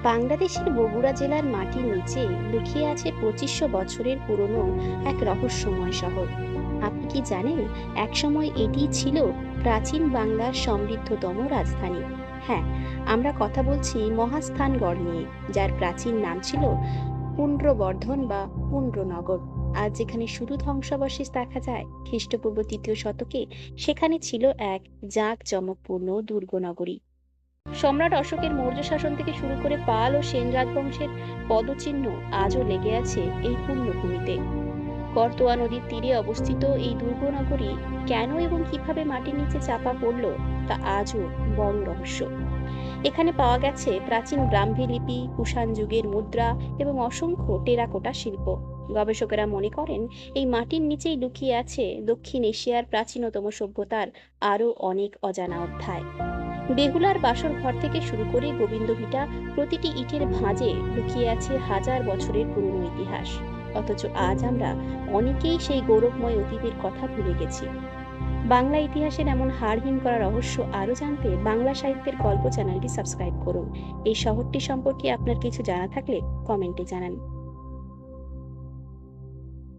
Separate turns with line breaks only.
বাংলাদেশের বগুড়া জেলার মাটির নিচে লুকিয়ে আছে 2500 বছরের পুরনো এক রহস্যময় শহর। আপনি কি জানেন, একসময় এটি ছিল প্রাচীন বাংলার সমৃদ্ধতম রাজধানী। হ্যাঁ, আমরা কথা বলছি মহাস্থানগড় নিয়ে, যার প্রাচীন নাম ছিল পুন্ড্রবর্ধন বা পুন্ড্রনগর। আজ যেখানে শুধু ধ্বংসাবশেষ দেখা যায়, খ্রিস্টপূর্ব 3য় শতকে সেখানে ছিল এক জাঁকজমকপূর্ণ দুর্গনগরী। সম্রাট অশোকের মৌর্য শাসন থেকে শুরু করে পাল ও সেন রাজবংশের পদচিহ্ন আজও লেগে আছে এই পুণ্যভূমিতে। করতোয়া নদীর তীরে অবস্থিত এই দুর্গনগরী কেন এবং কিভাবে মাটির নিচে চাপা পড়ল, তা আজও বড় রহস্য। এখানে পাওয়া গেছে প্রাচীন ব্রাহ্মী লিপি, কুষাণ যুগের মুদ্রা এবং অসংখ্য টেরাকোটা শিল্প। গবেষকেরা মনে করেন এই মাটির নিচেই লুকিয়ে আছে দক্ষিণ এশিয়ার প্রাচীনতম সভ্যতার আরও অনেক অজানা অধ্যায়। বেহুলার বাসর ঘর থেকে শুরু করে গোবিন্দ ভিটা, প্রতিটি ইটের ভাঁজে লুকিয়ে আছে হাজার বছরের পুরনো ইতিহাস। অথচ আজ আমরা অনেকেই সেই গৌরবময় অতীতের কথা ভুলে গেছি। বাংলা ইতিহাসের এমন হাড়হিম করা রহস্য আরও জানতে বাংলা সাহিত্যের গল্প চ্যানেলটি সাবস্ক্রাইব করুন। এই শহরটি সম্পর্কে আপনার কিছু জানা থাকলে কমেন্টে জানান।